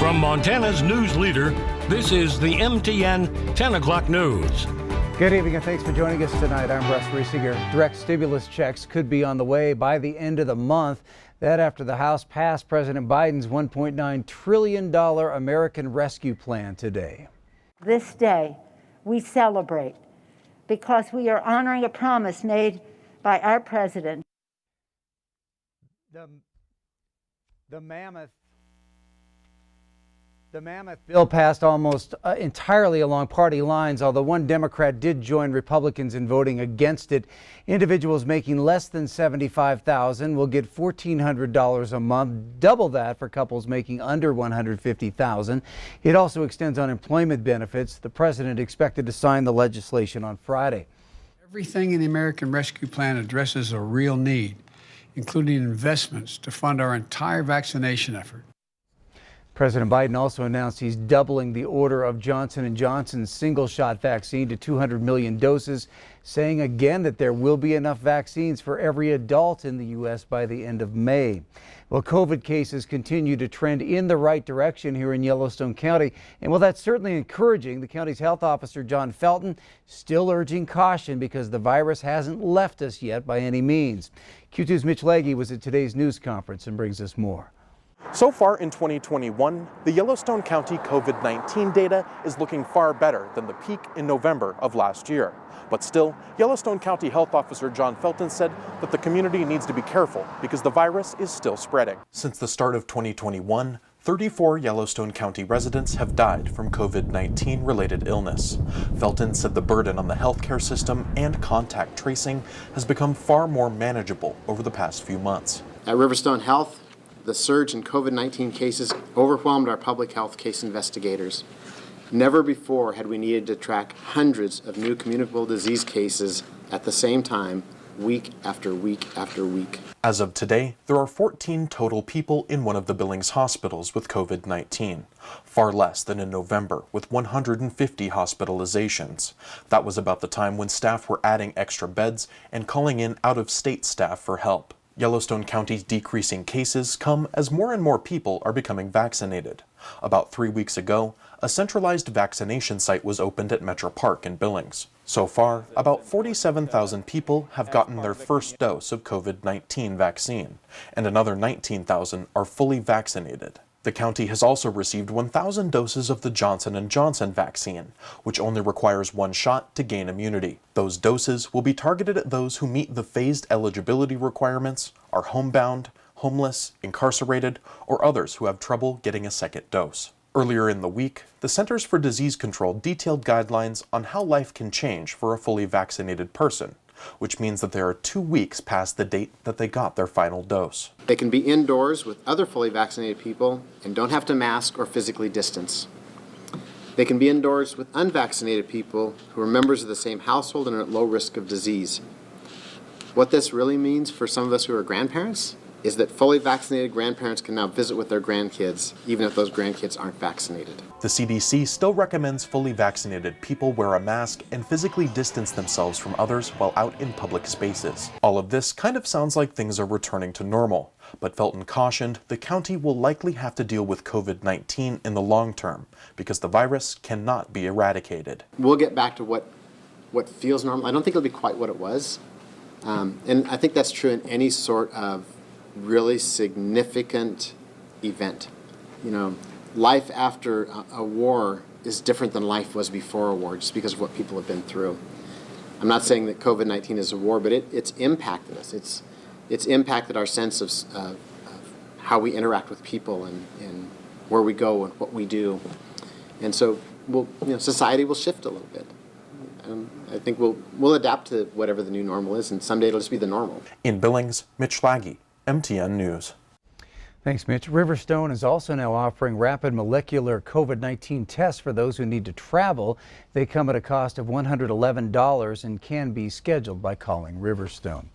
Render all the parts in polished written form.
From Montana's news leader, this is the MTN 10 o'clock news. Good evening and thanks for joining us tonight. I'm Russ Riesinger. Direct stimulus checks could be on the way by the end of the month. That after the House passed President Biden's $1.9 trillion American Rescue Plan today. This day we celebrate because we are honoring a promise made by our president. The mammoth bill passed almost entirely along party lines, although one Democrat did join Republicans in voting against it. Individuals making less than $75,000 will get $1,400 a month, double that for couples making under $150,000. It also extends unemployment benefits. The president expected to sign the legislation on Friday. Everything in the American Rescue Plan addresses a real need, including investments to fund our entire vaccination effort. President Biden also announced he's doubling the order of Johnson & Johnson's single-shot vaccine to 200 million doses, saying again that there will be enough vaccines for every adult in the U.S. by the end of May. Well, COVID cases continue to trend in the right direction here in Yellowstone County, and while that's certainly encouraging, the county's health officer, John Felton, still urging caution because the virus hasn't left us yet by any means. Q2's Mitch Legge was at today's news conference and brings us more. So far in 2021, the Yellowstone County COVID-19 data is looking far better than the peak in November of last year. But still, Yellowstone County Health Officer John Felton said that the community needs to be careful because the virus is still spreading. Since the start of 2021, 34 Yellowstone County residents have died from COVID-19 related illness. Felton said the burden on the healthcare system and contact tracing has become far more manageable over the past few months. At Riverstone Health, the surge in COVID-19 cases overwhelmed our public health case investigators. Never before had we needed to track hundreds of new communicable disease cases at the same time, week after week after week. As of today, there are 14 total people in one of the Billings hospitals with COVID-19, far less than in November with 150 hospitalizations. That was about the time when staff were adding extra beds and calling in out-of-state staff for help. Yellowstone County's decreasing cases come as more and more people are becoming vaccinated. About 3 weeks ago, a centralized vaccination site was opened at Metro Park in Billings. So far, about 47,000 people have gotten their first dose of COVID-19 vaccine, and another 19,000 are fully vaccinated. The county has also received 1,000 doses of the Johnson & Johnson vaccine, which only requires one shot to gain immunity. Those doses will be targeted at those who meet the phased eligibility requirements, are homebound, homeless, incarcerated, or others who have trouble getting a second dose. Earlier in the week, the Centers for Disease Control detailed guidelines on how life can change for a fully vaccinated person, which means that they are 2 weeks past the date that they got their final dose. They can be indoors with other fully vaccinated people and don't have to mask or physically distance. They can be indoors with unvaccinated people who are members of the same household and are at low risk of disease. What this really means for some of us who are grandparents is that fully vaccinated grandparents can now visit with their grandkids, even if those grandkids aren't vaccinated. The CDC still recommends fully vaccinated people wear a mask and physically distance themselves from others while out in public spaces. All of this kind of sounds like things are returning to normal, but Felton cautioned the county will likely have to deal with COVID-19 in the long term because the virus cannot be eradicated. We'll get back to what feels normal. I don't think it'll be quite what it was. And I think that's true in any sort of really significant event. You know, life after a war is different than life was before a war just because of what people have been through. I'm not saying that COVID-19 is a war, but it's impacted us. It's impacted our sense of how we interact with people and where we go and what we do. And so society will shift a little bit. I think we'll adapt to whatever the new normal is, and someday it'll just be the normal. In Billings, Mitch Legge, MTN News. Thanks, Mitch. Riverstone is also now offering rapid molecular COVID-19 tests for those who need to travel. They come at a cost of $111 and can be scheduled by calling Riverstone.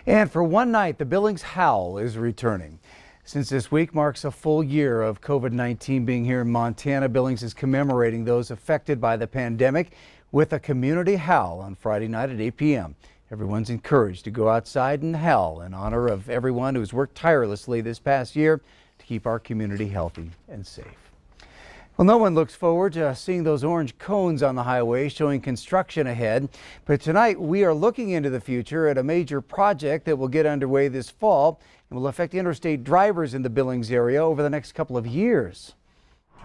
And for one night, the Billings Howl is returning. Since this week marks a full year of COVID-19 being here in Montana, Billings is commemorating those affected by the pandemic with a community howl on Friday night at 8 p.m. Everyone's encouraged to go outside and howl in honor of everyone who's worked tirelessly this past year to keep our community healthy and safe. Well, no one looks forward to seeing those orange cones on the highway showing construction ahead. But tonight we are looking into the future at a major project that will get underway this fall and will affect interstate drivers in the Billings area over the next couple of years.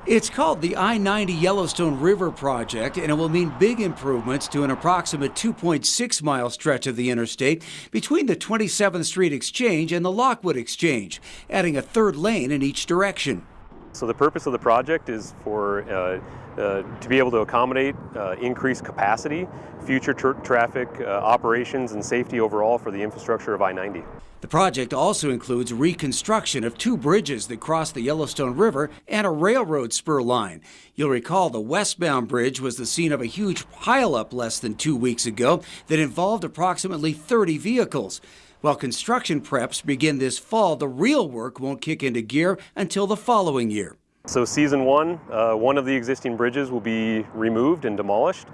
It's called the I-90 Yellowstone River Project, and it will mean big improvements to an approximate 2.6-mile stretch of the interstate between the 27th Street Exchange and the Lockwood Exchange, adding a third lane in each direction. So the purpose of the project is for to be able to accommodate increased capacity, future traffic operations, and safety overall for the infrastructure of I-90. The project also includes reconstruction of two bridges that cross the Yellowstone River and a railroad spur line. You'll recall the westbound bridge was the scene of a huge pileup less than 2 weeks ago that involved approximately 30 vehicles. While construction preps begin this fall, the real work won't kick into gear until the following year. So season one of the existing bridges will be removed and demolished,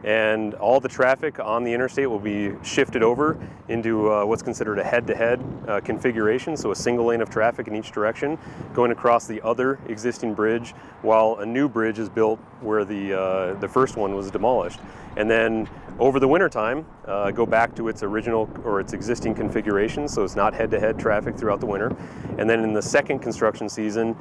and all the traffic on the interstate will be shifted over into what's considered a head-to-head configuration, so a single lane of traffic in each direction going across the other existing bridge, while a new bridge is built where the first one was demolished. And then over the winter time, go back to its original or its existing configuration, so it's not head-to-head traffic throughout the winter. And then in the second construction season,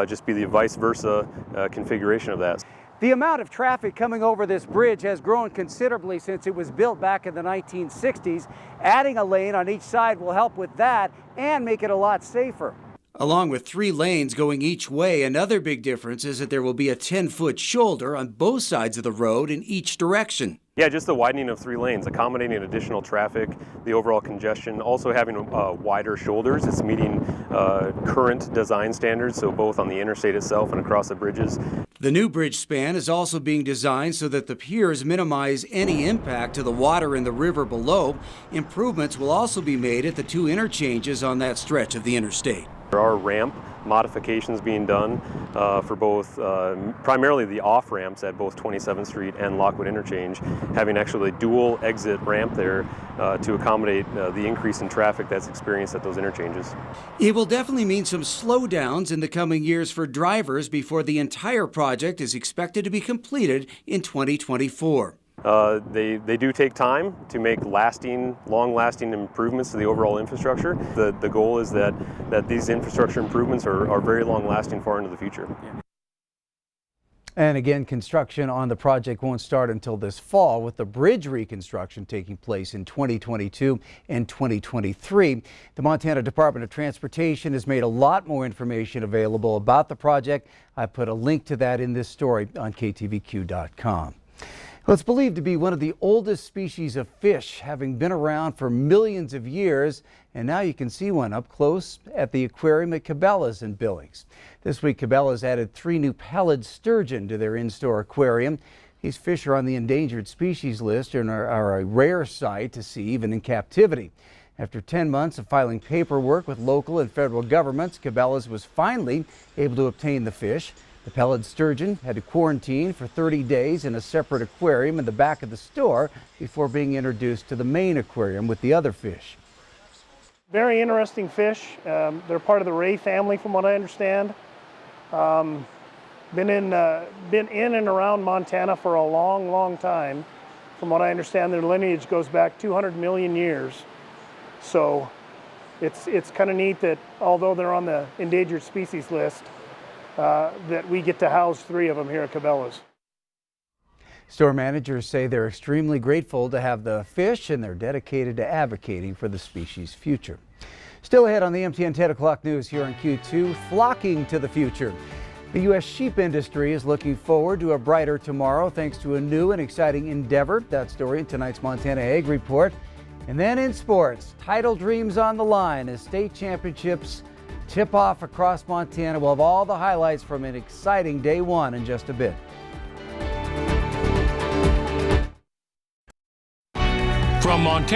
just be the vice versa configuration of that. The amount of traffic coming over this bridge has grown considerably since it was built back in the 1960s. Adding a lane on each side will help with that and make it a lot safer. Along with 3 lanes going each way, another big difference is that there will be a 10-foot shoulder on both sides of the road in each direction. Yeah, just the widening of 3 lanes, accommodating additional traffic, the overall congestion, also having wider shoulders. It's meeting current design standards, so both on the interstate itself and across the bridges. The new bridge span is also being designed so that the piers minimize any impact to the water in the river below. Improvements will also be made at the 2 interchanges on that stretch of the interstate. There are ramp modifications being done for both, primarily the off ramps at both 27th Street and Lockwood Interchange, having actually dual exit ramp there to accommodate the increase in traffic that's experienced at those interchanges. It will definitely mean some slowdowns in the coming years for drivers before the entire project is expected to be completed in 2024. They do take time to make long-lasting improvements to the overall infrastructure. The goal is that these infrastructure improvements are very long-lasting far into the future. And again, construction on the project won't start until this fall, with the bridge reconstruction taking place in 2022 and 2023. The Montana Department of Transportation has made a lot more information available about the project. I put a link to that in this story on KTVQ.com. Well, it's believed to be one of the oldest species of fish, having been around for millions of years, and now you can see one up close at the aquarium at Cabela's in Billings. This week, Cabela's added 3 new pallid sturgeon to their in-store aquarium. These fish are on the endangered species list and are a rare sight to see even in captivity. After 10 months of filing paperwork with local and federal governments, Cabela's was finally able to obtain the fish. The pallid sturgeon had to quarantine for 30 days in a separate aquarium in the back of the store before being introduced to the main aquarium with the other fish. Very interesting fish. They're part of the ray family from what I understand. Been in and around Montana for a long time. From what I understand, their lineage goes back 200 million years. So it's kind of neat that although they're on the endangered species list, that we get to house 3 of them here at Cabela's. Store managers say they're extremely grateful to have the fish, and they're dedicated to advocating for the species' future. Still ahead on the MTN 10 o'clock news here on Q2, flocking to the future. The U.S. sheep industry is looking forward to a brighter tomorrow thanks to a new and exciting endeavor. That story in tonight's Montana Ag Report. And then in sports, title dreams on the line as state championships tip off across Montana. We'll have all the highlights from an exciting day 1 in just a bit. From Montana.